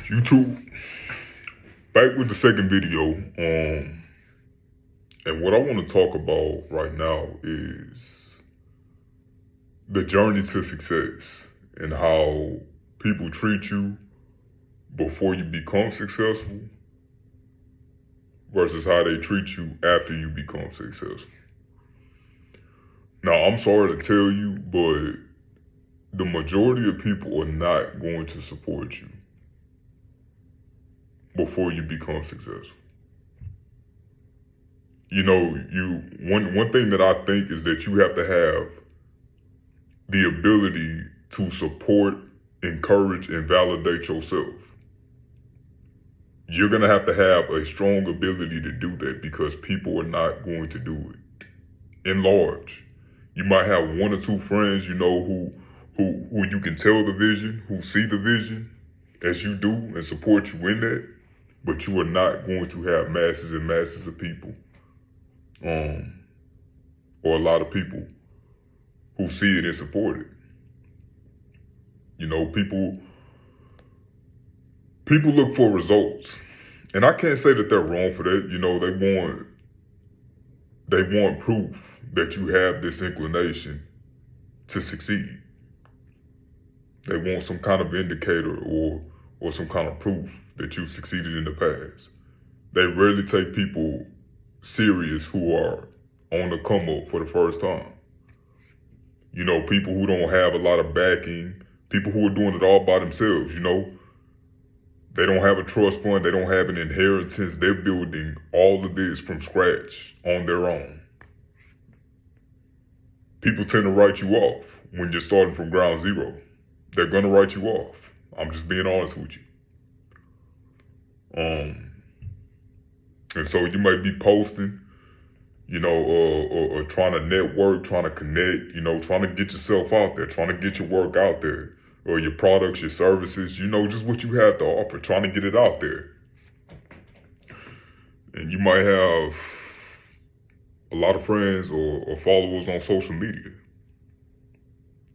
YouTube, back with the second video. And what I want to talk about right now is the journey to success and how people treat you before you become successful versus how they treat you after you become successful. Now, I'm sorry to tell you, but the majority of people are not going to support you before you become successful. You know, one thing that I think is that you have to have the ability to support, encourage, and validate yourself. You're gonna have to have a strong ability to do that because people are not going to do it in large. You might have one or two friends, you know, who you can tell the vision, who see the vision as you do and support you in that, but you are not going to have masses and masses of people, or a lot of people who see it and support it. You know, people look for results. And I can't say that they're wrong for that. You know, they want proof that you have this inclination to succeed. They want some kind of indicator or some kind of proof that you succeeded in the past. They rarely take people serious who are on the come up for the first time. You know, people who don't have a lot of backing, people who are doing it all by themselves, you know. They don't have a trust fund, they don't have an inheritance. They're building all of this from scratch on their own. People tend to write you off when you're starting from ground zero. They're gonna write you off. I'm just being honest with you. And so you might be posting, you know, or trying to network, trying to connect, you know, trying to get yourself out there, trying to get your work out there, or your products, your services, you know, just what you have to offer, trying to get it out there. And you might have a lot of friends or followers on social media.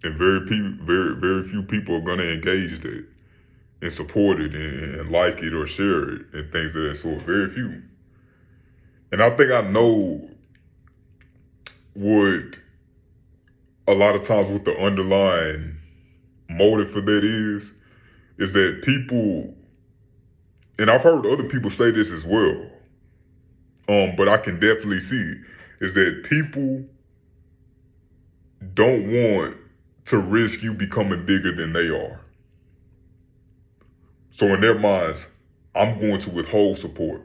And very few people are gonna engage that and support it and like it or share it and things of that sort. Very few. And I think I know what a lot of times what the underlying motive for that is that people, and I've heard other people say this as well, but I can definitely see, is that people don't want to risk you becoming bigger than they are. So in their minds, I'm going to withhold support.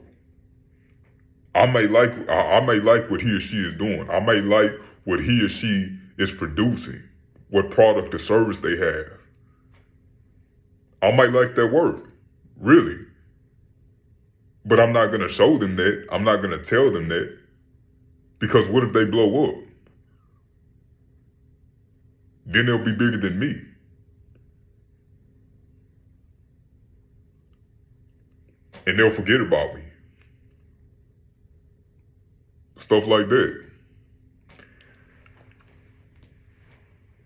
I may like what he or she is doing. I may like what he or she is producing, what product or service they have. I might like their work, really. But I'm not gonna show them that. I'm not gonna tell them that. Because what if they blow up? Then they'll be bigger than me. And they'll forget about me. Stuff like that.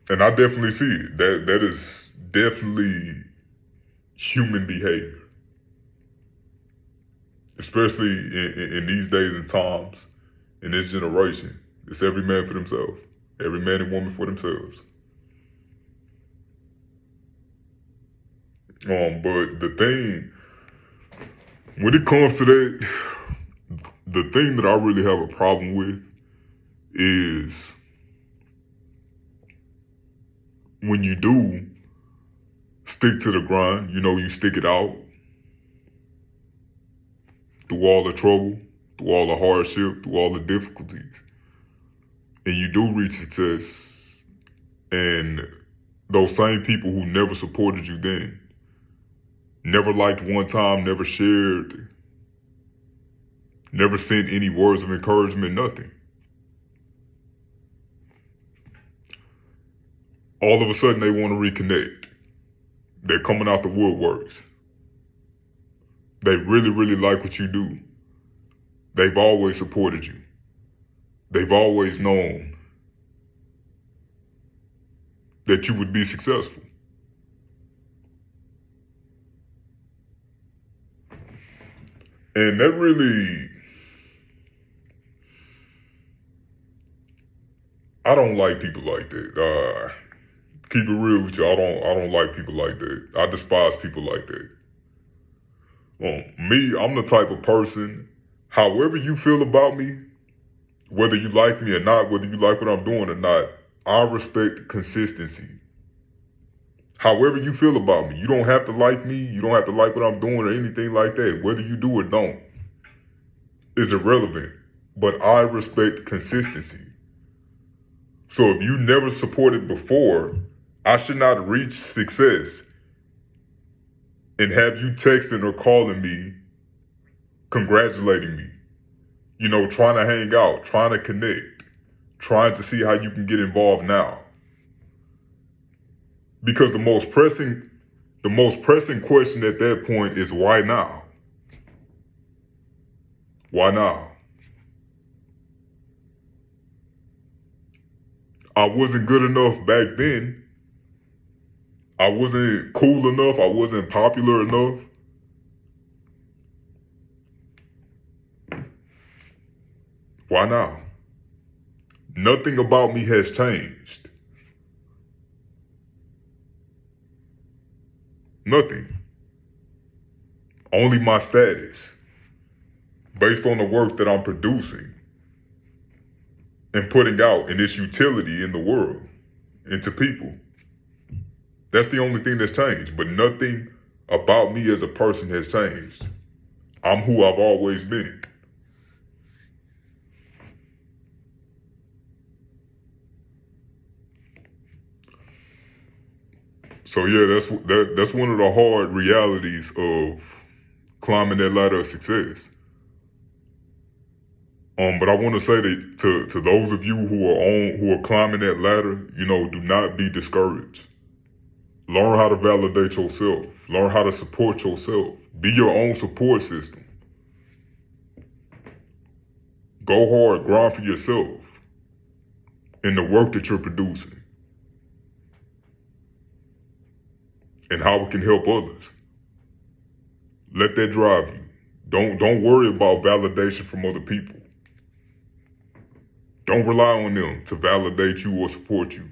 And I definitely see it. That is definitely human behavior. Especially in these days and times, in this generation. It's every man for themselves. Every man and woman for themselves. But the thing, when it comes to that, the thing that I really have a problem with is when you do stick to the grind, you know, you stick it out through all the trouble, through all the hardship, through all the difficulties, and you do reach success, and those same people who never supported you then, never liked one time, never shared, never sent any words of encouragement, nothing. All of a sudden they want to reconnect. They're coming out the woodworks. They really like what you do. They've always supported you. They've always known that you would be successful. And that really, I don't like people like that. Keep it real with you. I don't like people like that. I despise people like that. Me, I'm the type of person, however you feel about me, whether you like me or not, whether you like what I'm doing or not, I respect consistency. However you feel about me, you don't have to like me, you don't have to like what I'm doing or anything like that. Whether you do or don't is irrelevant. But I respect consistency. So if you never supported before, I should not reach success and have you texting or calling me, congratulating me, trying to hang out, trying to connect, trying to see how you can get involved now. Because the most pressing question at that point is why now? Why now? I wasn't good enough back then. I wasn't cool enough. I wasn't popular enough. Why now? Nothing about me has changed. Nothing. Only my status, based on the work that I'm producing and putting out in its utility in the world and to people. That's the only thing that's changed, but nothing about me as a person has changed. I'm who I've always been. So yeah, that's one of the hard realities of climbing that ladder of success. But I want to say that to those of you who are climbing that ladder, do not be discouraged. Learn how to validate yourself. Learn how to support yourself. Be your own support system. Go hard, grind for yourself in the work that you're producing and how it can help others. Let that drive you. Don't worry about validation from other people. Don't rely on them to validate you or support you.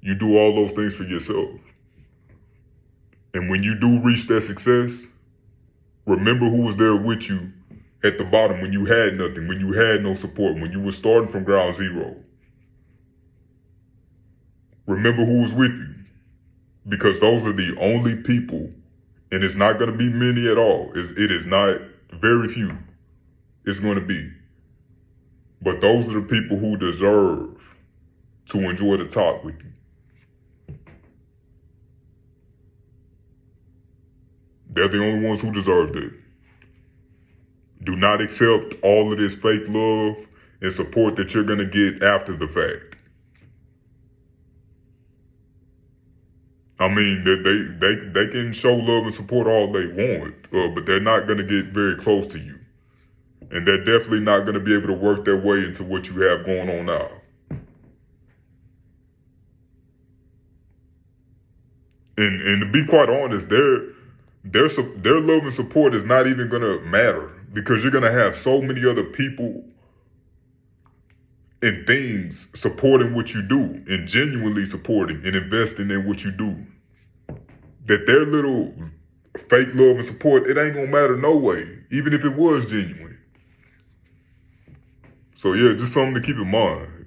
You do all those things for yourself. And when you do reach that success, remember who was there with you at the bottom when you had nothing, when you had no support, when you were starting from ground zero. Remember who was with you, because those are the only people, and it's not going to be many at all. It is not very few. It's going to be. But those are the people who deserve to enjoy the top with you. They're the only ones who deserve it. Do not accept all of this fake love and support that you're going to get after the fact. I mean, they can show love and support all they want, but they're not going to get very close to you. And they're definitely not going to be able to work their way into what you have going on now. And to be quite honest, their love and support is not even going to matter, because you're going to have so many other people and things supporting what you do and genuinely supporting and investing in what you do, that their little fake love and support, it ain't going to matter no way, even if it was genuine. So yeah, just something to keep in mind.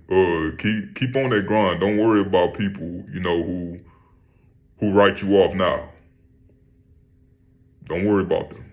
Keep on that grind. Don't worry about people, who write you off now. Don't worry about them.